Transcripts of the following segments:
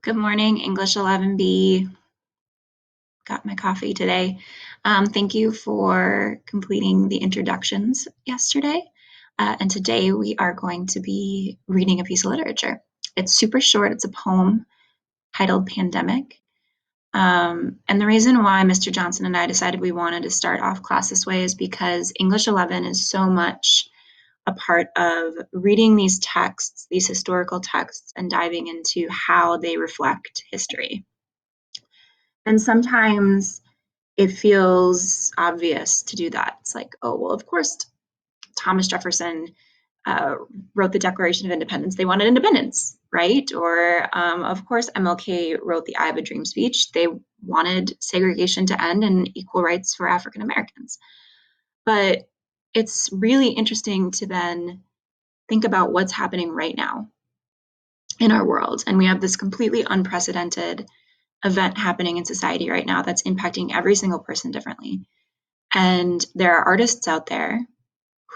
Good morning, English 11B. Got my coffee today. Thank you for completing the introductions yesterday. And today we are going to be reading a piece of literature. It's super short. It's a poem titled Pandemic. And the reason why Mr. Johnson and I decided we wanted to start off class this way is because English 11 is so much a part of reading these texts, these historical texts, and diving into how they reflect history. And sometimes it feels obvious to do that. It's like, oh, well, of course, Thomas Jefferson uh, wrote the Declaration of Independence. They wanted independence, right? Or, of course, MLK wrote the I Have a Dream speech. They wanted segregation to end and equal rights for African Americans. But it's really interesting to then think about what's happening right now in our world. And we have this completely unprecedented event happening in society right now that's impacting every single person differently. And there are artists out there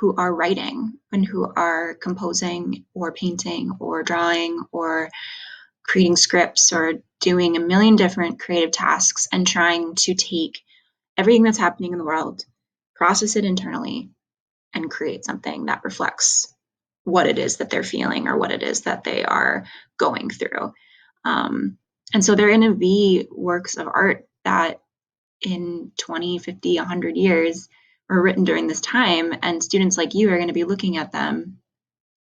who are writing and who are composing or painting or drawing or creating scripts or doing a million different creative tasks and trying to take everything that's happening in the world, process it internally, and create something that reflects what it is that they're feeling or what it is that they are going through. Um, and so they're going to be works of art that in 20, 50, 100 years were written during this time. And students like you are going to be looking at them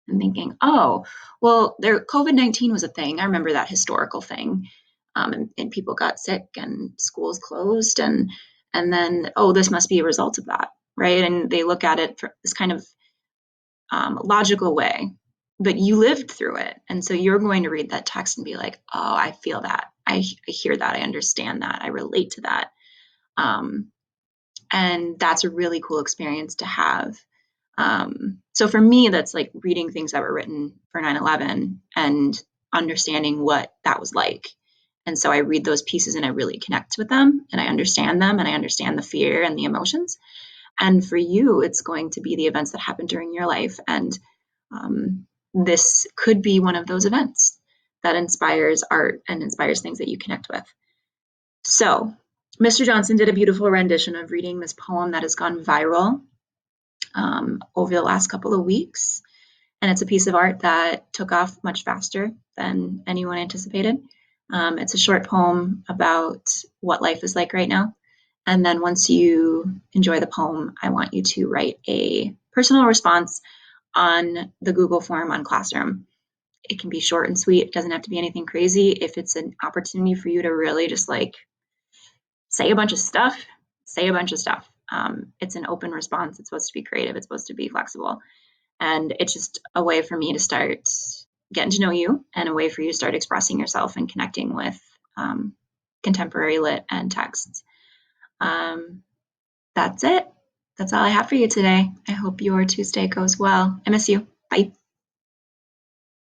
and thinking, oh, well, their COVID-19 was a thing. I remember that historical thing. And people got sick and schools closed. And then, oh, this must be a result of that, right? And they look at it for this kind of logical way, but you lived through it. And so you're going to read that text and be like, oh, I feel that. I hear that. I understand that. I relate to that. Um, and that's a really cool experience to have. So for me, that's like reading things that were written for 9/11 and understanding what that was like. And so I read those pieces and I really connect with them and I understand them and I understand the fear and the emotions. And for you, it's going to be the events that happen during your life. And this could be one of those events that inspires art and inspires things that you connect with. So, Mr. Johnson did a beautiful rendition of reading this poem that has gone viral over the last couple of weeks. And it's a piece of art that took off much faster than anyone anticipated. It's a short poem about what life is like right now. And then once you enjoy the poem, I want you to write a personal response on the Google form on Classroom. It can be short and sweet. It doesn't have to be anything crazy. If it's an opportunity for you to really just like say a bunch of stuff, say a bunch of stuff. It's an open response. It's supposed to be creative. It's supposed to be flexible. And it's just a way for me to start getting to know you and a way for you to start expressing yourself and connecting with contemporary lit and texts. That's it. That's all I have for you today. I hope your Tuesday goes well. I miss you. Bye.